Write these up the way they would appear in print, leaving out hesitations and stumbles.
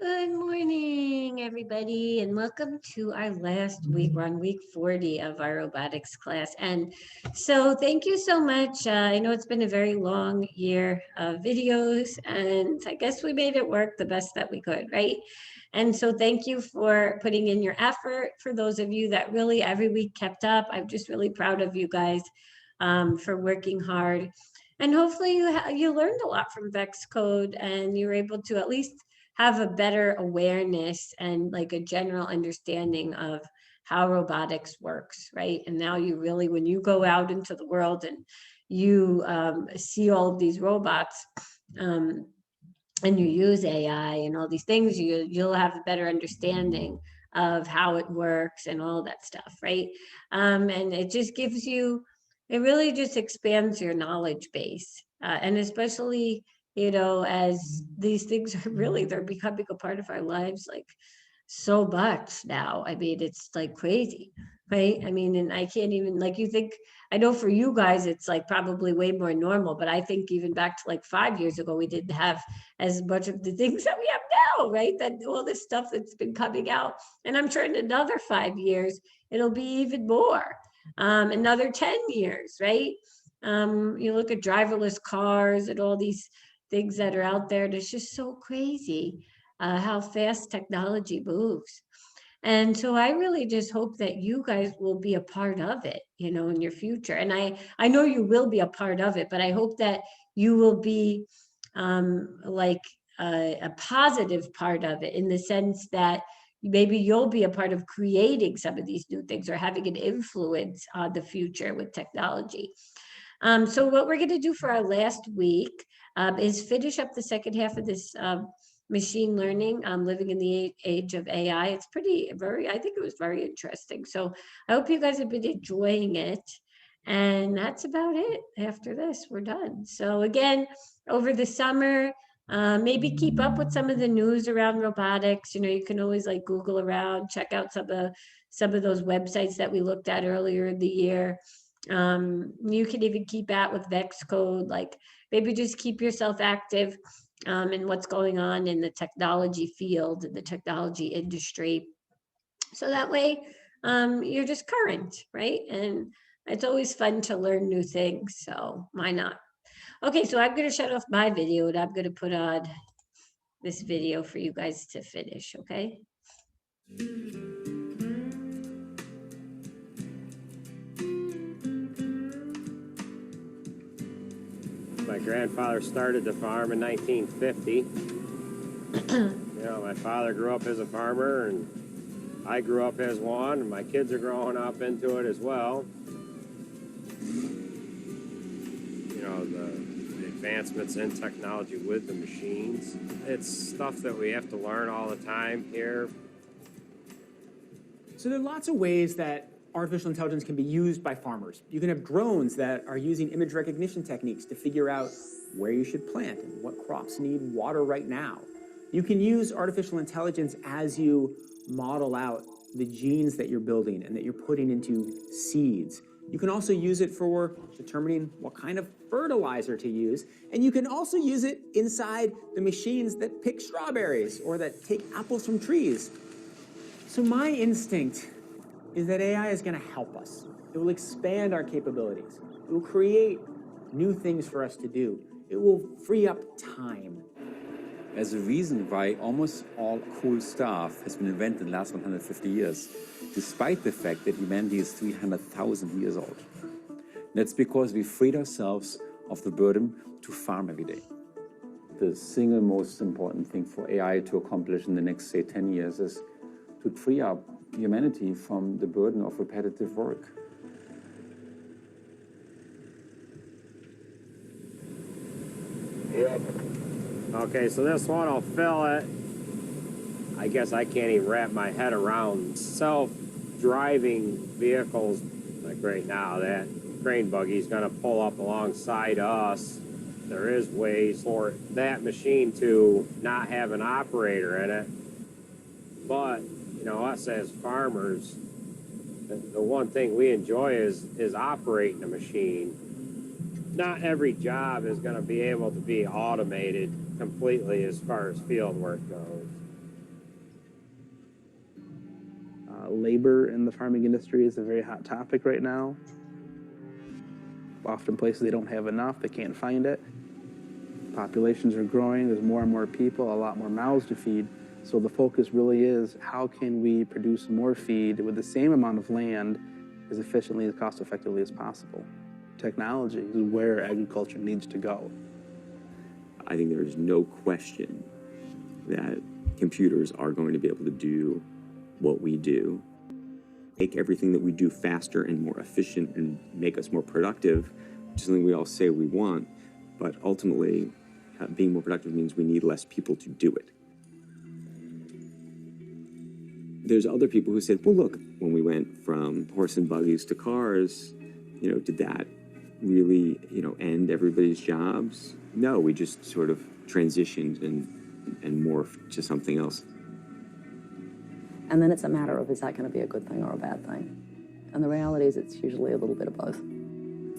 Good morning, everybody, and welcome to our last week. We're on week 40 of our robotics class. And so, thank you so much. I know it's been a very long year of videos, and I guess we made it work the best that we could, right? And so, thank you for putting in your effort. For those of you that really every week kept up, I'm just really proud of you guys for working hard. And hopefully, you learned a lot from Vex Code, and you were able to at least have a better awareness and like a general understanding of how robotics works, right? And now you really, when you go out into the world and you see all of these robots um, and you use AI and all these things, you'll have a better understanding of how it works and all that stuff, right? And it just gives you, it really just expands your knowledge base, and especially as these things are really they're becoming a part of our lives like so much now. I mean, it's like crazy, right? I mean, and I can't even like you think I know for you guys it's like probably way more normal, but I think even back to like 5 years ago, we didn't have as much of the things that we have now, right? That all this stuff that's been coming out. And I'm sure in another 5 years, it'll be even more. Another 10 years, right? You look at driverless cars and all these things that are out there, and it's just so crazy how fast technology moves. And so I really just hope that you guys will be a part of it, in your future. And I know you will be a part of it, but I hope that you will be like a positive part of it in the sense that maybe you'll be a part of creating some of these new things or having an influence on the future with technology. So what we're going to do for our last week is finish up the second half of this machine learning, living in the age of AI. It's I think it was very interesting. So I hope you guys have been enjoying it. And that's about it. After this, we're done. So again, over the summer, maybe keep up with some of the news around robotics. You can always like Google around, check out some of those websites that we looked at earlier in the year. You can even keep at with Vex code, like maybe just keep yourself active in what's going on in the technology field, in the technology industry. So that way you're just current, right? And it's always fun to learn new things. So why not? Okay, so I'm going to shut off my video and I'm going to put on this video for you guys to finish, okay? My grandfather started the farm in 1950. My father grew up as a farmer, and I grew up as one, and my kids are growing up into it as well. The advancements in technology with the machines. It's stuff that we have to learn all the time here. So there are lots of ways that artificial intelligence can be used by farmers. You can have drones that are using image recognition techniques to figure out where you should plant and what crops need water right now. You can use artificial intelligence as you model out the genes that you're building and that you're putting into seeds. You can also use it for determining what kind of fertilizer to use, and you can also use it inside the machines that pick strawberries or that take apples from trees. So my instinct is that AI is going to help us. It will expand our capabilities. It will create new things for us to do. It will free up time. There's a reason why almost all cool stuff has been invented in the last 150 years, despite the fact that humanity is 300,000 years old. That's because we freed ourselves of the burden to farm every day. The single most important thing for AI to accomplish in the next, say, 10 years is to free up humanity from the burden of repetitive work. Yep. Okay, so this one will fill it. I guess I can't even wrap my head around self-driving vehicles like right now. That crane buggy is going to pull up alongside us. There is ways for that machine to not have an operator in it. But, us as farmers, the one thing we enjoy is operating a machine. Not every job is going to be able to be automated completely as far as field work goes. Labor in the farming industry is a very hot topic right now. Often places they don't have enough, they can't find it. Populations are growing, there's more and more people, a lot more mouths to feed. So the focus really is how can we produce more feed with the same amount of land as efficiently and cost effectively as possible. Technology is where agriculture needs to go. I think there is no question that computers are going to be able to do what we do, make everything that we do faster and more efficient and make us more productive, which is something we all say we want, but ultimately being more productive means we need less people to do it. There's other people who said, well, look, when we went from horse and buggies to cars, did that really, end everybody's jobs? No, we just sort of transitioned and morphed to something else. And then it's a matter of, is that going to be a good thing or a bad thing? And the reality is it's usually a little bit of both.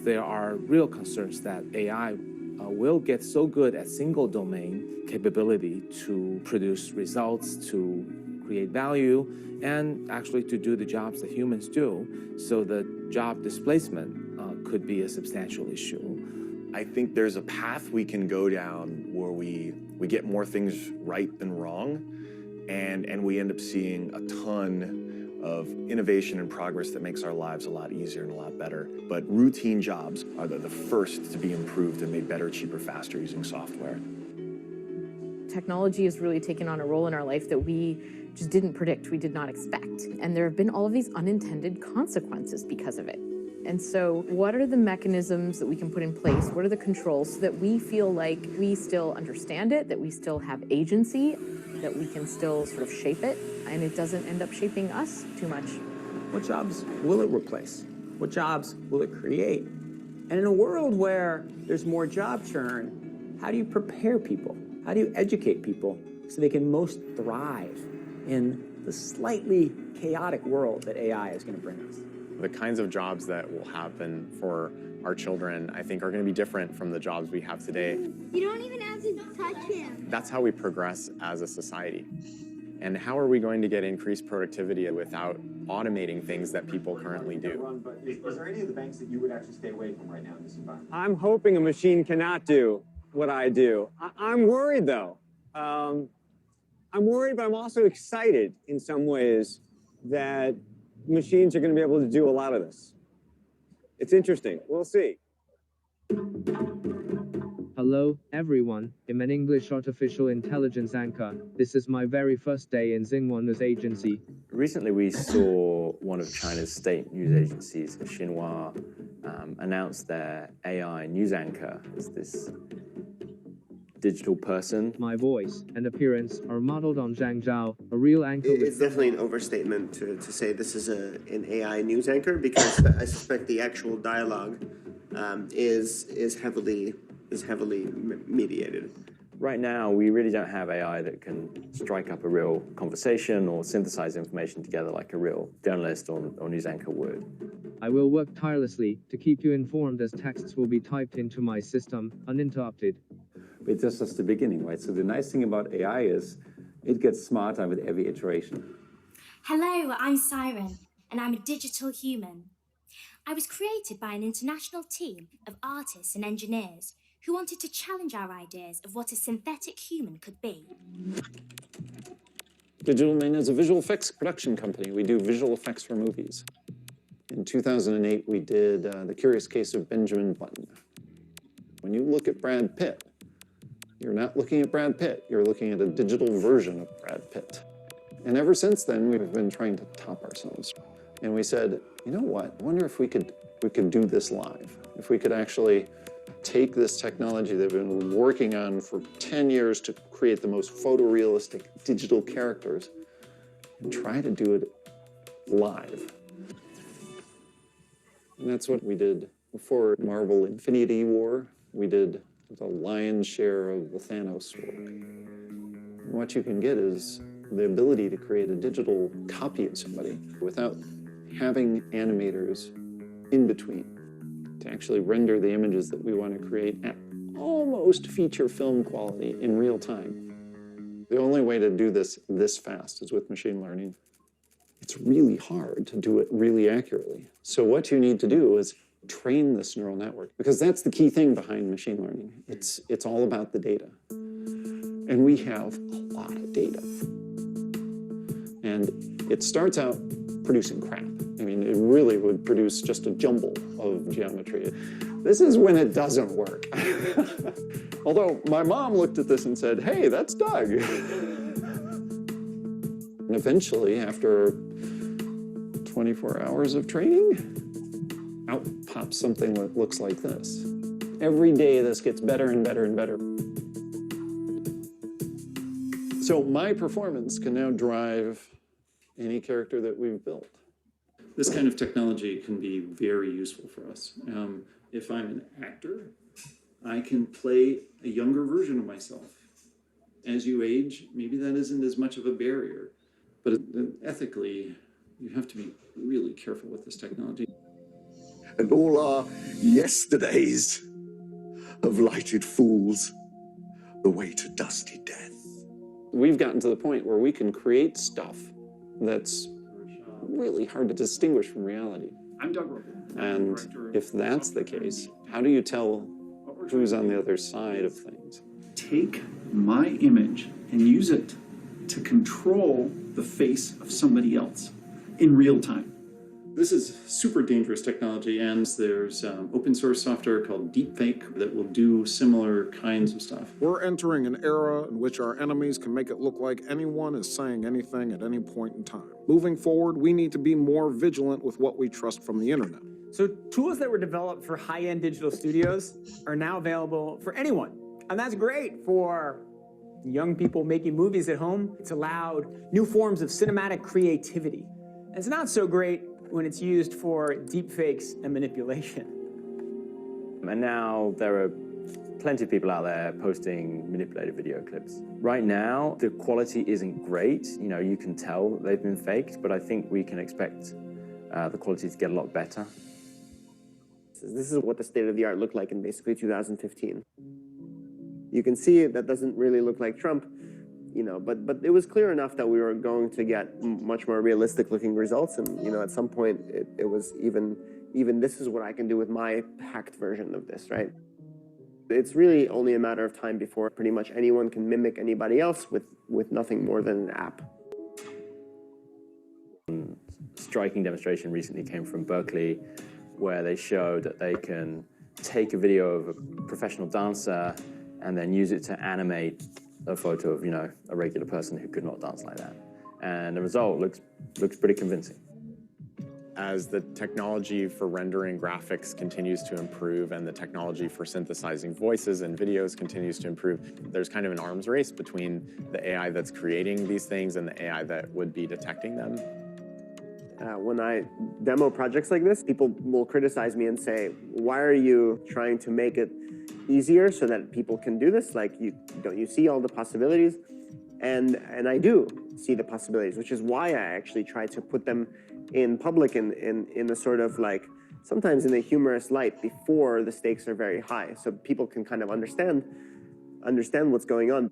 There are real concerns that AI will get so good at single domain capability to produce results, to create value, and actually to do the jobs that humans do. So the job displacement could be a substantial issue. I think there's a path we can go down where we get more things right than wrong, and we end up seeing a ton of innovation and progress that makes our lives a lot easier and a lot better. But routine jobs are the first to be improved and made better, cheaper, faster using software. Technology has really taken on a role in our life that we just didn't predict, we did not expect. And there have been all of these unintended consequences because of it. And so what are the mechanisms that we can put in place? What are the controls so that we feel like we still understand it, that we still have agency, that we can still sort of shape it, and it doesn't end up shaping us too much? What jobs will it replace? What jobs will it create? And in a world where there's more job churn, how do you prepare people? How do you educate people so they can most thrive in the slightly chaotic world that AI is going to bring us? The kinds of jobs that will happen for our children, I think, are going to be different from the jobs we have today. You don't even have to touch him. That's how we progress as a society. And how are we going to get increased productivity without automating things that people currently do? Is there any of the banks that you would actually stay away from right now in this environment? I'm hoping a machine cannot do what I do. I'm worried, though. I'm worried, but I'm also excited in some ways that machines are going to be able to do a lot of this. It's interesting. We'll see. Hello, everyone. I'm an English artificial intelligence anchor. This is my very first day in Xinhua's agency. Recently, we saw one of China's state news agencies, Xinhua, announce their AI news anchor as this digital person. My voice and appearance are modeled on Zhang Zhao, a real anchor. It's definitely an overstatement to say this is an AI news anchor, because I suspect the actual dialogue is heavily mediated. Right now, we really don't have AI that can strike up a real conversation or synthesize information together like a real journalist or news anchor would. I will work tirelessly to keep you informed as texts will be typed into my system, uninterrupted. But it's just the beginning, right? So the nice thing about AI is it gets smarter with every iteration. Hello, I'm Siren, and I'm a digital human. I was created by an international team of artists and engineers who wanted to challenge our ideas of what a synthetic human could be. Digital Man is a visual effects production company. We do visual effects for movies. In 2008, we did The Curious Case of Benjamin Button. When you look at Brad Pitt, you're not looking at Brad Pitt, you're looking at a digital version of Brad Pitt. And ever since then, we've been trying to top ourselves. And we said, you know what, I wonder if we could do this live. If we could actually take this technology that we've been working on for 10 years to create the most photorealistic digital characters and try to do it live. And that's what we did before Marvel Infinity War. We did the lion's share of the Thanos work. And what you can get is the ability to create a digital copy of somebody without having animators in between to actually render the images that we want to create at almost feature film quality in real time. The only way to do this fast is with machine learning. It's really hard to do it really accurately. So what you need to do is train this neural network, because that's the key thing behind machine learning. It's all about the data. And we have a lot of data. And it starts out producing crap. I mean, it really would produce just a jumble of geometry. This is when it doesn't work. Although my mom looked at this and said, hey, that's Doug. And eventually, after 24 hours of training, out pops something that looks like this. Every day, this gets better and better and better. So my performance can now drive any character that we've built. This kind of technology can be very useful for us. If I'm an actor, I can play a younger version of myself. As you age, maybe that isn't as much of a barrier, but ethically, you have to be really careful with this technology. And all our yesterdays have lighted fools the way to dusty death. We've gotten to the point where we can create stuff that's really hard to distinguish from reality. I'm Doug Roper. And if that's the case, how do you tell who's on the other side of things? Take my image and use it to control the face of somebody else in real time. This is super dangerous technology, and there's open source software called Deepfake that will do similar kinds of stuff. We're entering an era in which our enemies can make it look like anyone is saying anything at any point in time. Moving forward, we need to be more vigilant with what we trust from the internet. So tools that were developed for high-end digital studios are now available for anyone. And that's great for young people making movies at home. It's allowed new forms of cinematic creativity. And it's not so great when it's used for deepfakes and manipulation. And now there are plenty of people out there posting manipulated video clips. Right now, the quality isn't great. You know, you can tell that they've been faked, but I think we can expect the quality to get a lot better. This is what the state of the art looked like in basically 2015. You can see that doesn't really look like Trump, you know, but it was clear enough that we were going to get much more realistic looking results. And, you know, at some point it was even this is what I can do with my hacked version of this, right? It's really only a matter of time before pretty much anyone can mimic anybody else with nothing more than an app. Striking demonstration recently came from Berkeley, where they showed that they can take a video of a professional dancer and then use it to animate a photo of, you know, a regular person who could not dance like that. And the result looks pretty convincing. As the technology for rendering graphics continues to improve and the technology for synthesizing voices and videos continues to improve, there's kind of an arms race between the AI that's creating these things and the AI that would be detecting them. When I demo projects like this, people will criticize me and say, why are you trying to make it easier so that people can do this? Like, don't you see all the possibilities? And I do see the possibilities, which is why I actually try to put them in public in a sort of like, sometimes in a humorous light before the stakes are very high, so people can kind of understand what's going on.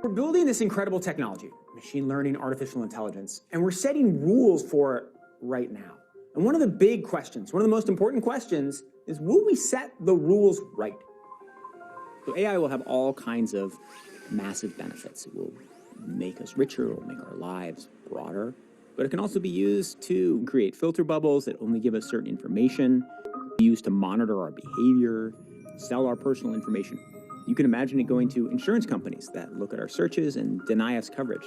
We're building this incredible technology, machine learning, artificial intelligence, and we're setting rules for it right now. And one of the big questions, one of the most important questions, is will we set the rules right? So AI will have all kinds of massive benefits. It will make us richer, it will make our lives broader, but it can also be used to create filter bubbles that only give us certain information, used to monitor our behavior, sell our personal information. You can imagine it going to insurance companies that look at our searches and deny us coverage.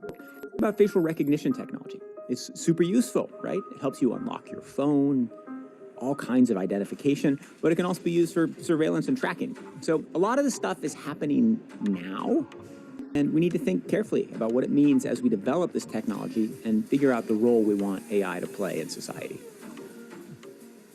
What about facial recognition technology? It's super useful, right? It helps you unlock your phone, all kinds of identification, but it can also be used for surveillance and tracking. So a lot of this stuff is happening now, and we need to think carefully about what it means as we develop this technology and figure out the role we want AI to play in society.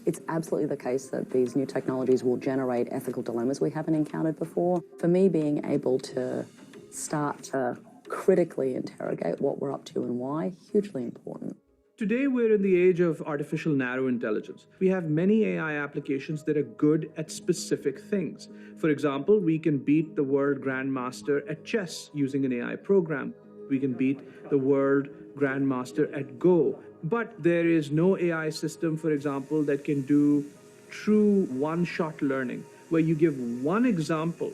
It's absolutely the case that these new technologies will generate ethical dilemmas we haven't encountered before. For me, being able to start to critically interrogate what we're up to and why, hugely important. Today, we're in the age of artificial narrow intelligence. We have many AI applications that are good at specific things. For example, we can beat the world grandmaster at chess using an AI program. We can beat the world grandmaster at Go. But there is no AI system, for example, that can do true one-shot learning, where you give one example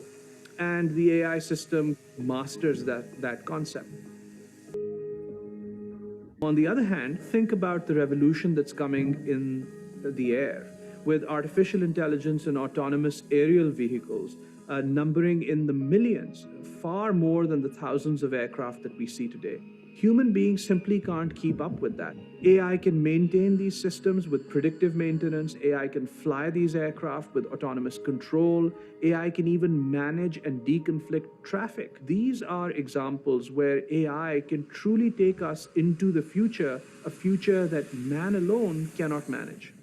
and the AI system masters that concept. On the other hand, think about the revolution that's coming in the air with artificial intelligence and autonomous aerial vehicles numbering in the millions, far more than the thousands of aircraft that we see today. Human beings simply can't keep up with that. AI can maintain these systems with predictive maintenance. AI can fly these aircraft with autonomous control. AI can even manage and deconflict traffic. These are examples where AI can truly take us into the future, a future that man alone cannot manage.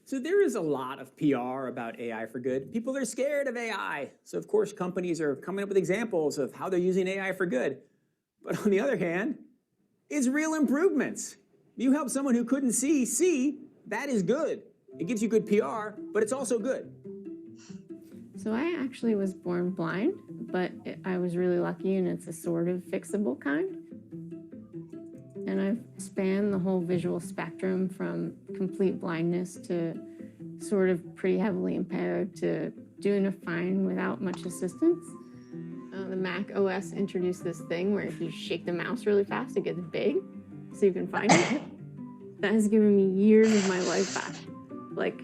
So there is a lot of PR about AI for good. People are scared of AI. So of course companies are coming up with examples of how they're using AI for good. But on the other hand, it's real improvements. You help someone who couldn't see, that is good. It gives you good PR, but it's also good. So I actually was born blind, but I was really lucky and it's a sort of fixable kind. And I've spanned the whole visual spectrum from complete blindness to sort of pretty heavily impaired to doing fine without much assistance. The Mac OS introduced this thing where if you shake the mouse really fast, it gets big, so you can find it. That has given me years of my life back. Like,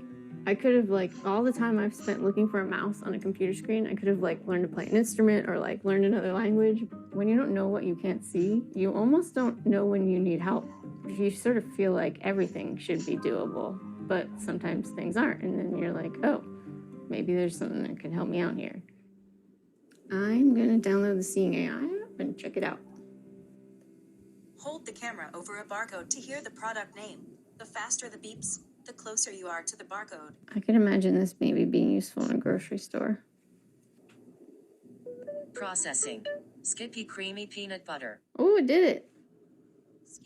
I could have, all the time I've spent looking for a mouse on a computer screen, I could have, learned to play an instrument or, learned another language. When you don't know what you can't see, you almost don't know when you need help. You sort of feel like everything should be doable, but sometimes things aren't, and then you're like, oh, maybe there's something that could help me out here. I'm gonna download the Seeing AI app and check it out. Hold the camera over a barcode to hear the product name. The faster the beeps, the closer you are to the barcode. I could imagine this maybe being useful in a grocery store. Processing. Skippy creamy peanut butter. Oh, it did it.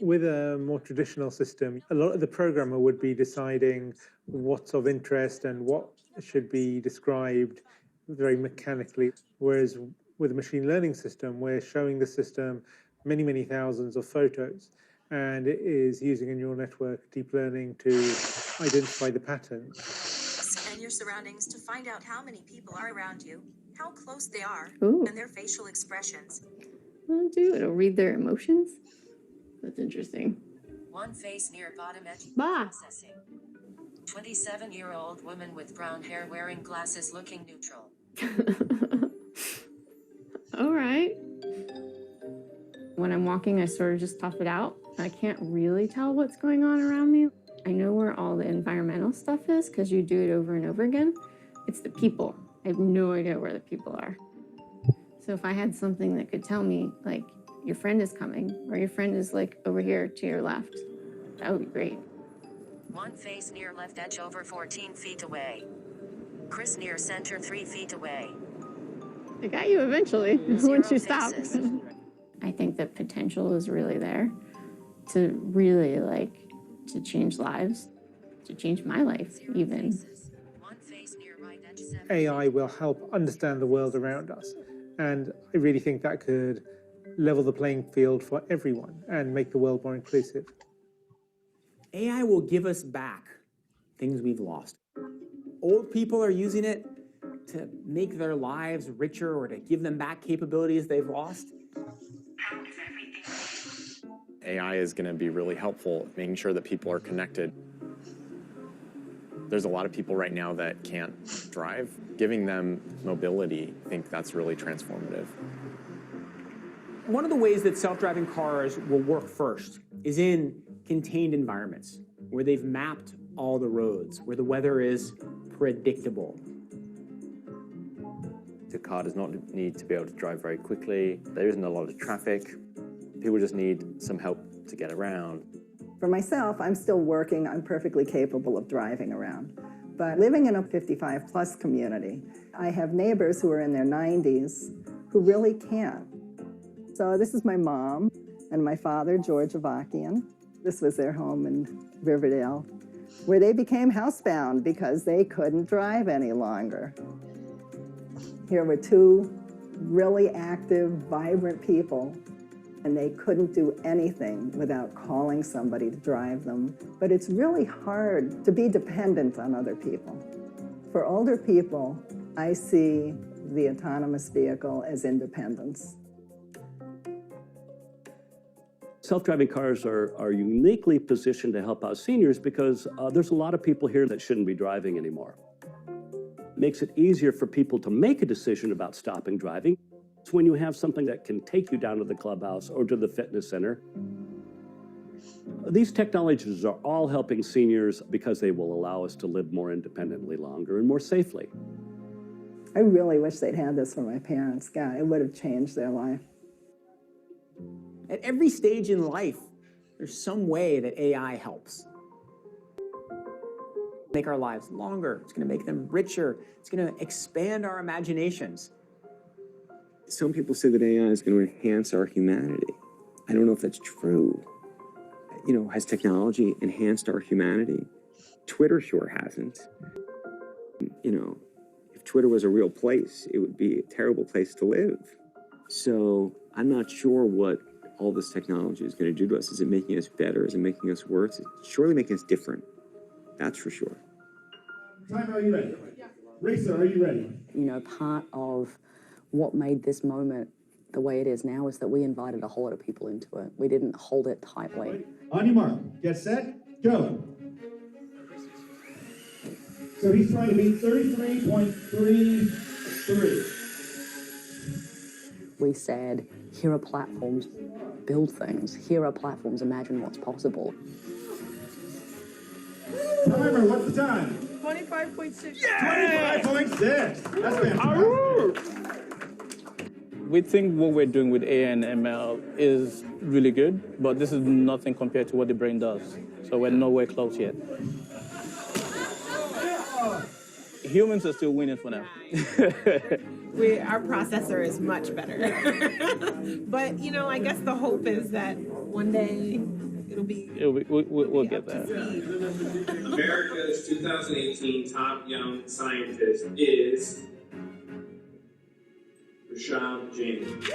With a more traditional system, a lot of the programmer would be deciding what's of interest and what should be described very mechanically. Whereas with a machine learning system, we're showing the system many, many thousands of photos, and it is using a neural network, deep learning, to identify the patterns. Scan your surroundings to find out how many people are around you, how close they are, Ooh. and their facial expressions. Well, it'll read their emotions. That's interesting. One face near bottom edge. Processing. 27-year-old woman with brown hair wearing glasses looking neutral. All right. When I'm walking, I sort of just tough it out. I can't really tell what's going on around me. I know where all the environmental stuff is because you do it over and over again. It's the people. I have no idea where the people are. So if I had something that could tell me, your friend is coming, or your friend is, over here to your left, that would be great. One face near left edge over 14 feet away. Chris near center 3 feet away. I got you eventually, once you stop. faces. I think the potential is really there to really, to change lives, to change my life, even. AI will help understand the world around us, and I really think that could level the playing field for everyone and make the world more inclusive. AI will give us back things we've lost. Old people are using it to make their lives richer or to give them back capabilities they've lost. AI is going to be really helpful making sure that people are connected. There's a lot of people right now that can't drive. Giving them mobility, I think that's really transformative. One of the ways that self-driving cars will work first is in contained environments where they've mapped all the roads, where the weather is predictable. The car does not need to be able to drive very quickly. There isn't a lot of traffic. People just need some help to get around. For myself, I'm still working. I'm perfectly capable of driving around. But living in a 55-plus community, I have neighbors who are in their 90s who really can't. So this is my mom and my father, George Avakian. This was their home in Riverdale, where they became housebound because they couldn't drive any longer. Here were two really active, vibrant people, and they couldn't do anything without calling somebody to drive them. But it's really hard to be dependent on other people. For older people, I see the autonomous vehicle as independence. Self-driving cars are uniquely positioned to help out seniors because there's a lot of people here that shouldn't be driving anymore. It makes it easier for people to make a decision about stopping driving. It's when you have something that can take you down to the clubhouse or to the fitness center. These technologies are all helping seniors because they will allow us to live more independently longer and more safely. I really wish they'd had this for my parents. God, it would have changed their life. At every stage in life, there's some way that AI helps. Make our lives longer. It's going to make them richer. It's going to expand our imaginations. Some people say that AI is going to enhance our humanity. I don't know if that's true. You know, has technology enhanced our humanity? Twitter sure hasn't. You know, if Twitter was a real place, it would be a terrible place to live. So I'm not sure what all this technology is going to do to us. Is it making us better? Is it making us worse? It's surely making us different. That's for sure. Timer, are you ready? Racer, are you ready? You know, part of what made this moment the way it is now is that we invited a whole lot of people into it. We didn't hold it tightly. On your mark, get set, go. So he's trying to beat 33.33. We said, here are platforms, build things. Here are platforms, imagine what's possible. Timer, what's the time? 25.6. Yeah! 25.6. That's fantastic. We think what we're doing with AI and ML is really good, but this is nothing compared to what the brain does. So we're nowhere close yet. Humans are still winning for now. Our processor is much better. But, you know, I guess the hope is that one day we'll get there. America's 2018 top young scientist is Rashad James.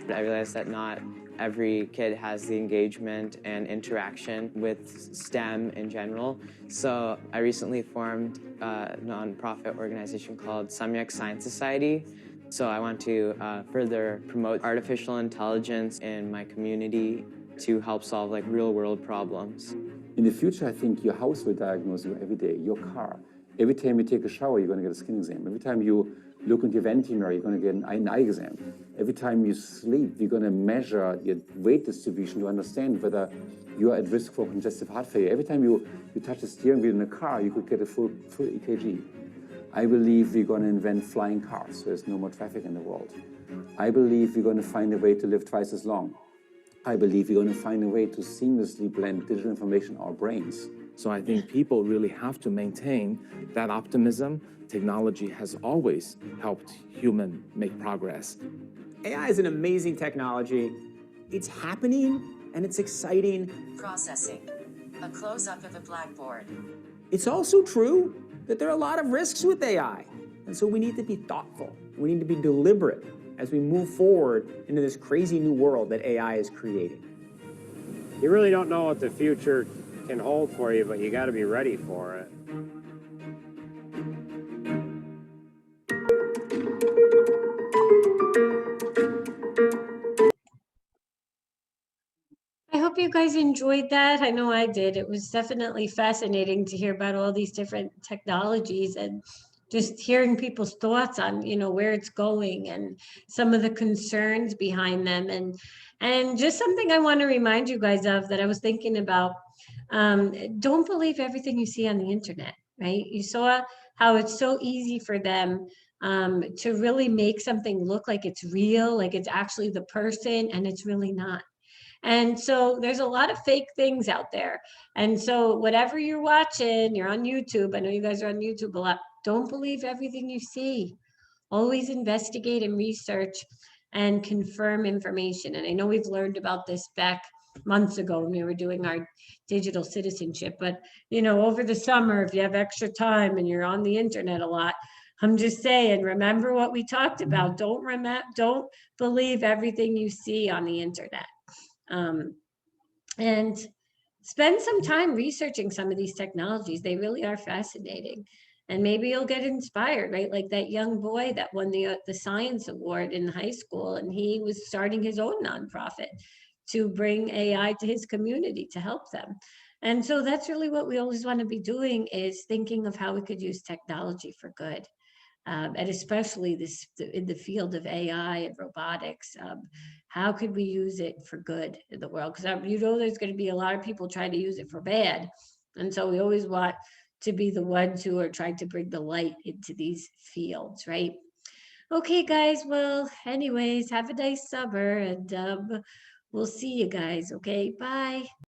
I realized that not every kid has the engagement and interaction with STEM in general. So I recently formed a nonprofit organization called Samyak Science Society. So I want to further promote artificial intelligence in my community to help solve like real world problems. In the future, I think your house will diagnose you every day, your car. Every time you take a shower, you're going to get a skin exam. Every time you look into your venti mirror, you're going to get an eye exam. Every time you sleep, you're going to measure your weight distribution to understand whether you are at risk for congestive heart failure. Every time you touch the steering wheel in a car, you could get a full EKG. I believe we're going to invent flying cars, so there's no more traffic in the world. I believe we're going to find a way to live twice as long. I believe we're going to find a way to seamlessly blend digital information in our brains. So I think people really have to maintain that optimism. Technology has always helped human make progress. AI is an amazing technology. It's happening and it's exciting. Processing. A close-up of a blackboard. It's also true that there are a lot of risks with AI. And so we need to be thoughtful. We need to be deliberate as we move forward into this crazy new world that AI is creating. You really don't know what the future can hold for you, but you got to be ready for it. I hope you guys enjoyed that. I know I did. It was definitely fascinating to hear about all these different technologies and just hearing people's thoughts on, you know, where it's going and some of the concerns behind them. And just something I want to remind you guys of that I was thinking about, don't believe everything you see on the internet, right? You saw how it's so easy for them to really make something look like it's real, like it's actually the person, and it's really not. And so there's a lot of fake things out there. And so whatever you're watching, you're on YouTube. I know you guys are on YouTube a lot. Don't believe everything you see. Always investigate and research and confirm information. And I know we've learned about this, Beck, months ago when we were doing our digital citizenship. But, you know, over the summer, if you have extra time and you're on the internet a lot, I'm just saying, remember what we talked about. Don't believe everything you see on the internet. And spend some time researching some of these technologies. They really are fascinating. And maybe you'll get inspired, right? Like that young boy that won the science award in high school, and he was starting his own nonprofit to bring AI to his community to help them. And so that's really what we always want to be doing, is thinking of how we could use technology for good. And especially this in the field of AI and robotics. How could we use it for good in the world? Because you know there's going to be a lot of people trying to use it for bad, and so we always want to be the ones who are trying to bring the light into these fields, right? Okay, guys. Well, anyways, have a nice summer, and we'll see you guys. Okay, bye.